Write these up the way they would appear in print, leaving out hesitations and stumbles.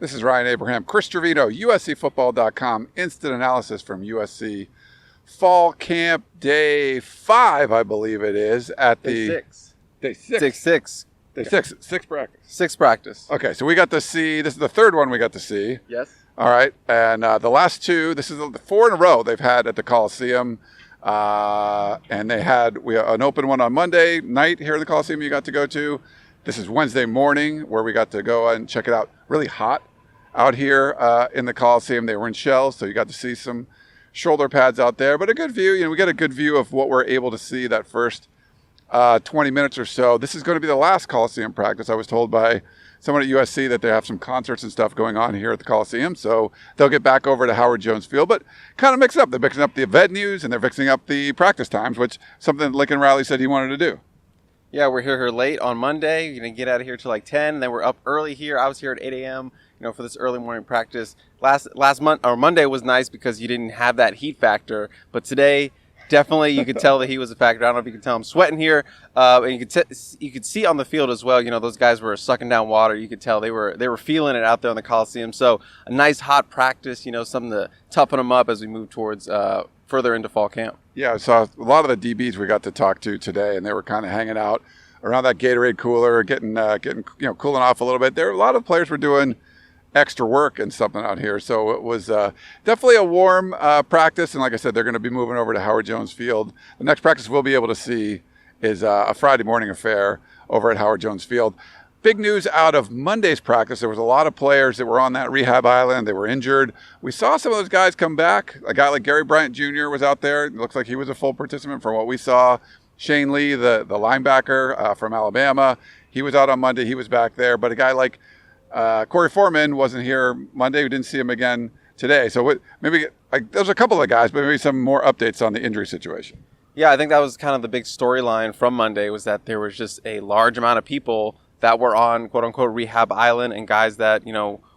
This is Ryan Abraham, Chris Trevino, USCFootball.com. Instant analysis from USC Fall Camp Day 5, I believe it is, at the... Day 6. Day 6. Day 6. Day 6. 6 practice. 6 practice. Okay, so we got to see... This is the third one we got to see. Yes. All right, and the last two, this is the 4 in a row they've had at the Coliseum. And they had an open one on Monday night here at the Coliseum you got to go to. This is Wednesday morning where we got to go and check it out. Really hot out here in the Coliseum. They were in shells, so you got to see some shoulder pads out there. But a good view. We get a good view of what we're able to see that first 20 minutes or so. This is going to be the last Coliseum practice. I was told by someone at USC that they have some concerts and stuff going on here at the Coliseum, so they'll get back over to Howard Jones Field, but kind of mix it up. They're mixing up the venues and they're mixing up the practice times, which something Lincoln Riley said he wanted to do. Yeah, we're here late on Monday. You're going to get out of here till like 10, and then we're up early here. I was here at 8 a.m., for this early morning practice. Last month, or Monday was nice because you didn't have that heat factor, but today, definitely, you could tell that he was a factor. I don't know if you can tell I'm sweating here, and you could see on the field as well. Those guys were sucking down water. You could tell they were feeling it out there on the Coliseum. So a nice hot practice, something to toughen them up as we move towards further into fall camp. Yeah, I saw a lot of the DBs we got to talk to today, and they were kind of hanging out around that Gatorade cooler, getting cooling off a little bit. A lot of players were doing extra work and something out here, so it was definitely a warm practice. And like I said, they're going to be moving over to Howard Jones Field. The next practice we'll be able to see is a Friday morning affair over at Howard Jones Field. Big news out of Monday's practice: there was a lot of players that were on that rehab island. They were injured. We saw some of those guys come back. A guy like Gary Bryant Jr. was out there. It looks like he was a full participant from what we saw. Shane Lee, the linebacker from Alabama, he was out on Monday. He was back there. But a guy like Corey Foreman wasn't here Monday. We didn't see him again today. So there's a couple of guys, but maybe some more updates on the injury situation. Yeah, I think that was kind of the big storyline from Monday, was that there was just a large amount of people that were on quote-unquote rehab island and guys that,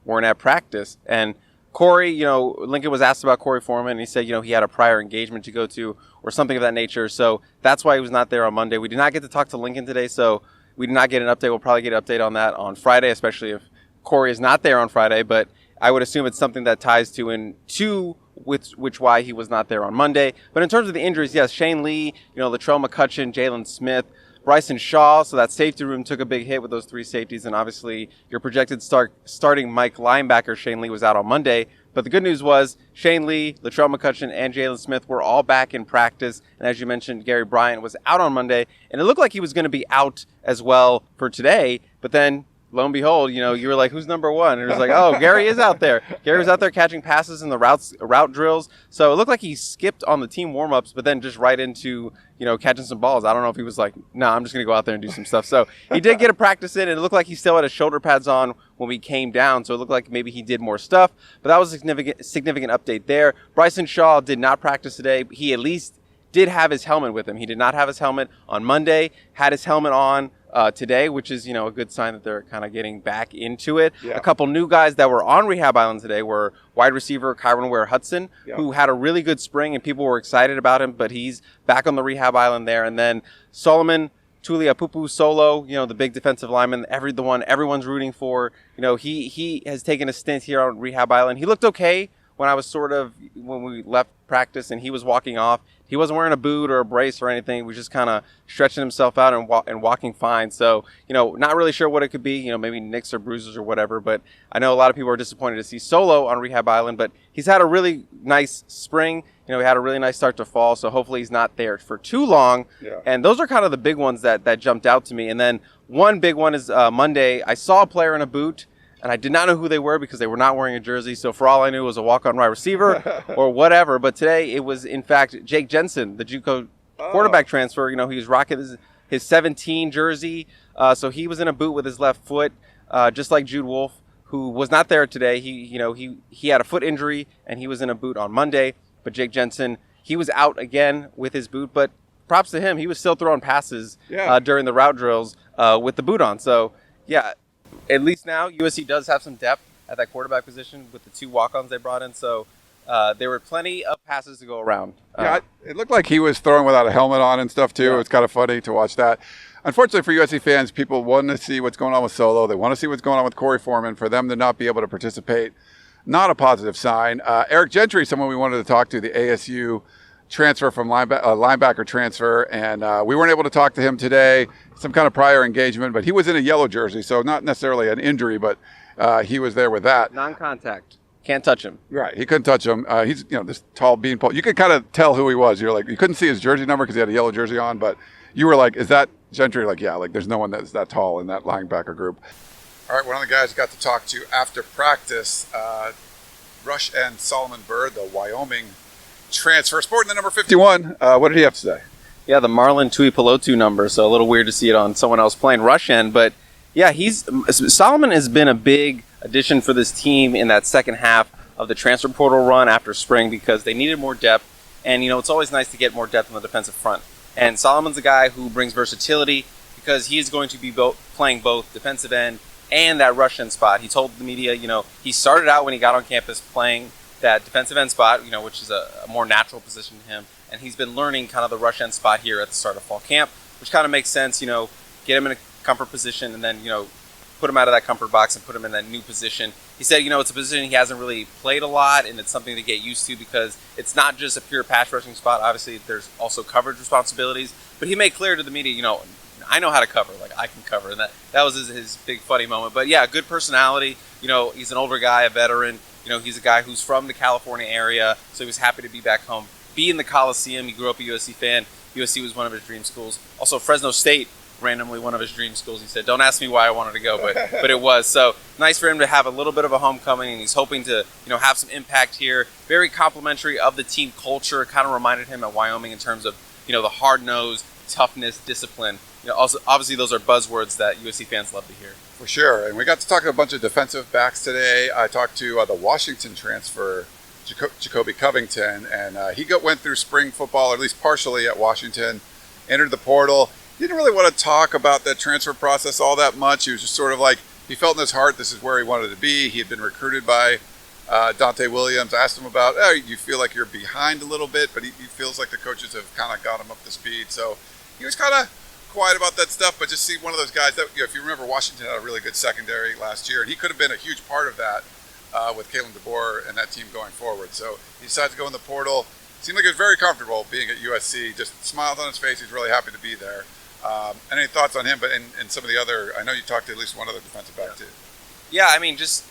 weren't at practice. And Corey, Lincoln was asked about Corey Foreman, and he said, he had a prior engagement to go to or something of that nature. So that's why he was not there on Monday. We did not get to talk to Lincoln today, so we did not get an update. We'll probably get an update on that on Friday, especially if Corey is not there on Friday. But I would assume it's something that ties to which why he was not there on Monday. But in terms of the injuries, yes, Shane Lee, Latrell McCutcheon, Jalen Smith, Bryson Shaw, so that safety room took a big hit with those three safeties, and obviously your projected starting Mike linebacker, Shane Lee, was out on Monday. But the good news was Shane Lee, Latrell McCutcheon, and Jalen Smith were all back in practice. And as you mentioned, Gary Bryant was out on Monday, and it looked like he was going to be out as well for today. But then, lo and behold, you were like, who's number one? And it was like, oh, Gary is out there. Gary was out there catching passes in the route drills. So it looked like he skipped on the team warm-ups, but then just right into, catching some balls. I don't know if he was like, no, I'm just going to go out there and do some stuff. So he did get a practice in, and it looked like he still had his shoulder pads on when we came down. So it looked like maybe he did more stuff. But that was a significant update there. Bryson Shaw did not practice today. He at least did have his helmet with him. He did not have his helmet on Monday, had his helmet on today, which is, a good sign that they're kind of getting back into it. Yeah. A couple new guys that were on rehab island today were wide receiver Kyron Ware-Hudson, who had a really good spring, and people were excited about him, but he's back on the rehab island there. And then Solomon Tuliapupu Solo, the big defensive lineman, the one everyone's rooting for. He has taken a stint here on rehab island. He looked okay when we left practice and he was walking off. He wasn't wearing a boot or a brace or anything. He was just kind of stretching himself out and walking fine. So, not really sure what it could be, maybe nicks or bruises or whatever. But I know a lot of people are disappointed to see Solo on rehab island, but he's had a really nice spring. He had a really nice start to fall. So hopefully he's not there for too long. Yeah. And those are kind of the big ones that jumped out to me. And then one big one is Monday. I saw a player in a boot, and I did not know who they were because they were not wearing a jersey. So for all I knew, it was a walk-on wide receiver or whatever. But today it was, in fact, Jake Jensen, the JUCO quarterback transfer. He was rocking his 17 jersey. So he was in a boot with his left foot, just like Jude Wolfe, who was not there today. He had a foot injury, and he was in a boot on Monday. But Jake Jensen, he was out again with his boot. But props to him. He was still throwing passes during the route drills with the boot on. So, yeah. At least now, USC does have some depth at that quarterback position with the two walk-ons they brought in. So there were plenty of passes to go around. It looked like he was throwing without a helmet on and stuff, too. Yeah. It's kind of funny to watch that. unfortunately for USC fans, people want to see what's going on with Solo. They want to see what's going on with Corey Foreman. For them to not be able to participate, not a positive sign. Eric Gentry, someone we wanted to talk to, the ASU transfer from linebacker transfer, and we weren't able to talk to him today. Some kind of prior engagement, but he was in a yellow jersey, so not necessarily an injury, but he was there with that. Non-contact. Can't touch him. Right, he couldn't touch him. He's this tall beanpole. You could kind of tell who he was. You're like, you couldn't see his jersey number because he had a yellow jersey on, but you were like, is that Gentry? Like, yeah, like there's no one that's that tall in that linebacker group. All right, one of the guys I got to talk to after practice, rush end Solomon Byrd, the Wyoming transfer, sporting the number 51. What did he have to say? Yeah, the Marlon Tuipulotu number, so a little weird to see it on someone else playing rush end, but yeah, Solomon has been a big addition for this team in that second half of the transfer portal run after spring because they needed more depth, and it's always nice to get more depth on the defensive front. And Solomon's a guy who brings versatility because he is going to be playing both defensive end and that rush end spot. He told the media, he started out when he got on campus playing that defensive end spot, which is a more natural position to him, and he's been learning kind of the rush end spot here at the start of fall camp, which kind of makes sense. Get him in a comfort position and then put him out of that comfort box and put him in that new position. He said it's a position he hasn't really played a lot, and it's something to get used to because it's not just a pure pass rushing spot. Obviously there's also coverage responsibilities, but he made clear to the media, I know how to cover, like I can cover, and that was his big funny moment. But yeah, good personality. He's an older guy, a veteran. He's a guy who's from the California area, so he was happy to be back home, be in the Coliseum. He grew up a USC fan. USC was one of his dream schools. Also, Fresno State, randomly one of his dream schools. He said, don't ask me why I wanted to go, but it was. So nice for him to have a little bit of a homecoming, and he's hoping to have some impact here. Very complimentary of the team culture. Kind of reminded him at Wyoming in terms of the hard-nosed, toughness, discipline. Also, obviously, those are buzzwords that USC fans love to hear. For sure. And we got to talk to a bunch of defensive backs today. I talked to the Washington transfer, Jacoby Covington, and he went through spring football, or at least partially at Washington, entered the portal. He didn't really want to talk about that transfer process all that much. He was just sort of like, he felt in his heart this is where he wanted to be. He had been recruited by Dante Williams. I asked him about, you feel like you're behind a little bit, but he feels like the coaches have kind of got him up to speed. So he was kind of quiet about that stuff, but just see one of those guys that, if you remember, Washington had a really good secondary last year, and he could have been a huge part of that with Kalen DeBoer and that team going forward. So he decided to go in the portal. Seemed like he was very comfortable being at USC, just smiles on his face. He's really happy to be there. Any thoughts on him? But and some of the other, I know you talked to at least one other defensive back too. Yeah, I mean, just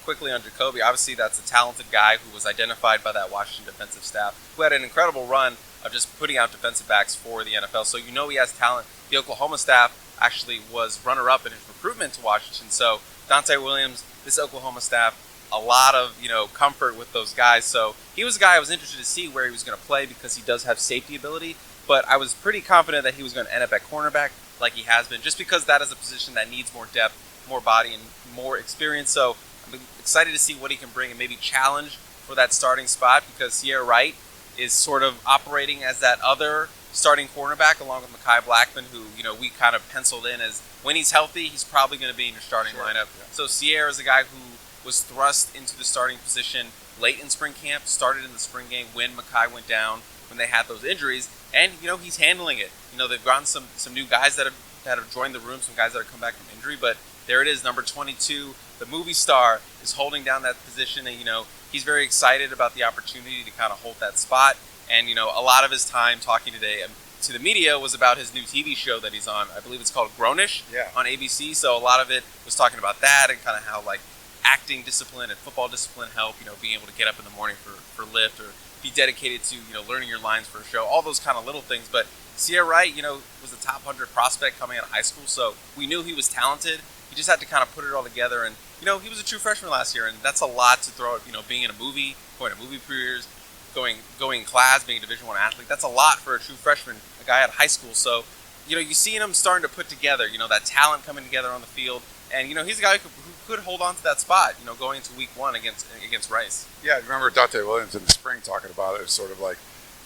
quickly on Jacoby, obviously that's a talented guy who was identified by that Washington defensive staff, who had an incredible run of just putting out defensive backs for the NFL. So he has talent. The Oklahoma staff actually was runner-up in his recruitment to Washington. So Dante Williams, this Oklahoma staff, a lot of comfort with those guys. So he was a guy I was interested to see where he was going to play because he does have safety ability. But I was pretty confident that he was going to end up at cornerback like he has been, just because that is a position that needs more depth, more body, and more experience. So I'm excited to see what he can bring and maybe challenge for that starting spot, because Sierra Wright is sort of operating as that other starting cornerback along with Mekhi Blackman, who we kind of penciled in as, when he's healthy, he's probably going to be in your starting lineup. Yeah. So Sierra is a guy who was thrust into the starting position late in spring camp, started in the spring game when Mekhi went down, when they had those injuries, and he's handling it. They've gotten some new guys that have joined the room, some guys that have come back from injury, but there it is, number 22, the movie star, is holding down that position, and he's very excited about the opportunity to kind of hold that spot. And a lot of his time talking today to the media was about his new TV show that he's on. I believe it's called Grownish on ABC. So a lot of it was talking about that and kind of how acting discipline and football discipline help, being able to get up in the morning for lift, or be dedicated to, learning your lines for a show, all those kind of little things. But Sierra Wright, was a top 100 prospect coming out of high school, so we knew he was talented. He just had to kind of put it all together, and, he was a true freshman last year, and that's a lot to throw at, being in a movie, going to movie premieres, going in class, being a Division I athlete. That's a lot for a true freshman, a guy out of high school. So, you see him starting to put together, that talent coming together on the field. And, he's a guy who could hold on to that spot, going into week 1 against Rice. Yeah, I remember Dante Williams in the spring talking about it. It was sort of like,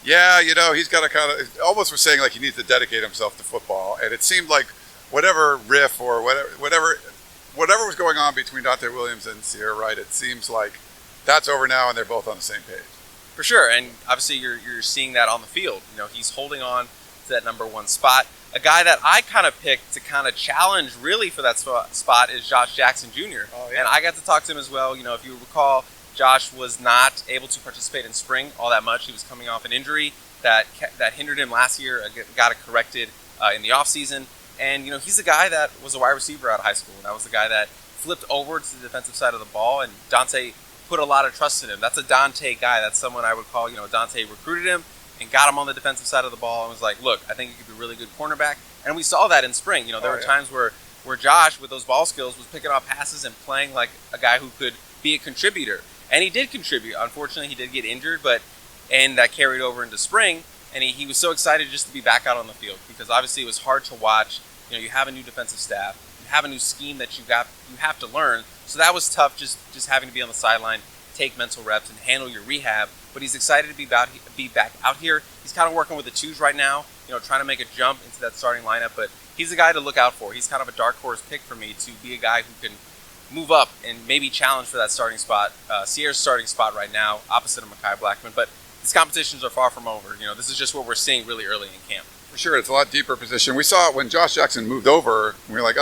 yeah, he's got to kind of, almost was saying he needs to dedicate himself to football. And it seemed like whatever riff or whatever was going on between Dante Williams and Sierra Wright, it seems like that's over now and they're both on the same page. For sure, and obviously you're seeing that on the field. He's holding on to that number 1 spot. A guy that I kind of picked to kind of challenge really for that spot is Josh Jackson Jr. Oh, yeah. And I got to talk to him as well. If you recall, Josh was not able to participate in spring all that much. He was coming off an injury that hindered him last year, got it corrected in the offseason. And, he's a guy that was a wide receiver out of high school. And that was the guy that flipped over to the defensive side of the ball. And Dante put a lot of trust in him. That's a Dante guy. That's someone I would call, Dante recruited him and got him on the defensive side of the ball and was like, look, I think he could be a really good cornerback. And we saw that in spring. There were times where Josh, with those ball skills, was picking off passes and playing like a guy who could be a contributor. And he did contribute. Unfortunately, he did get injured, and that carried over into spring. And he was so excited just to be back out on the field because obviously it was hard to watch. You have a new defensive staff. You have a new scheme that you have to learn. So that was tough just having to be on the sideline, take mental reps, and handle your rehab. But he's excited to be back out here. He's kind of working with the twos right now, trying to make a jump into that starting lineup. But he's a guy to look out for. He's kind of a dark horse pick for me to be a guy who can move up and maybe challenge for that starting spot. Sierra's starting spot right now, opposite of Mekhi Blackman. But these competitions are far from over. This is just what we're seeing really early in camp. For sure, it's a lot deeper position. We saw it when Josh Jackson moved over. We were like,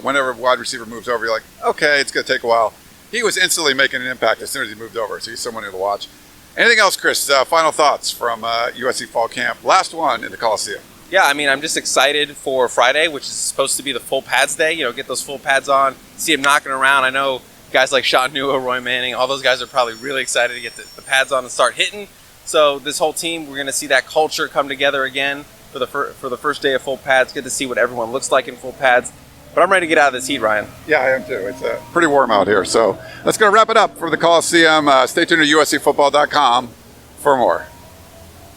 whenever a wide receiver moves over, you're like, okay, it's going to take a while. He was instantly making an impact as soon as he moved over, so he's someone to watch. Anything else, Chris? Final thoughts from USC Fall Camp. Last one in the Coliseum. Yeah, I'm just excited for Friday, which is supposed to be the full pads day. Get those full pads on, see him knocking around. I know guys like Sean Nua, Roy Manning, all those guys are probably really excited to get the pads on and start hitting. So this whole team, we're going to see that culture come together again for the first day of full pads. Get to see what everyone looks like in full pads. But I'm ready to get out of this heat, Ryan. Yeah, I am too. It's pretty warm out here. So let's go wrap it up for the Coliseum. Stay tuned to USCfootball.com for more.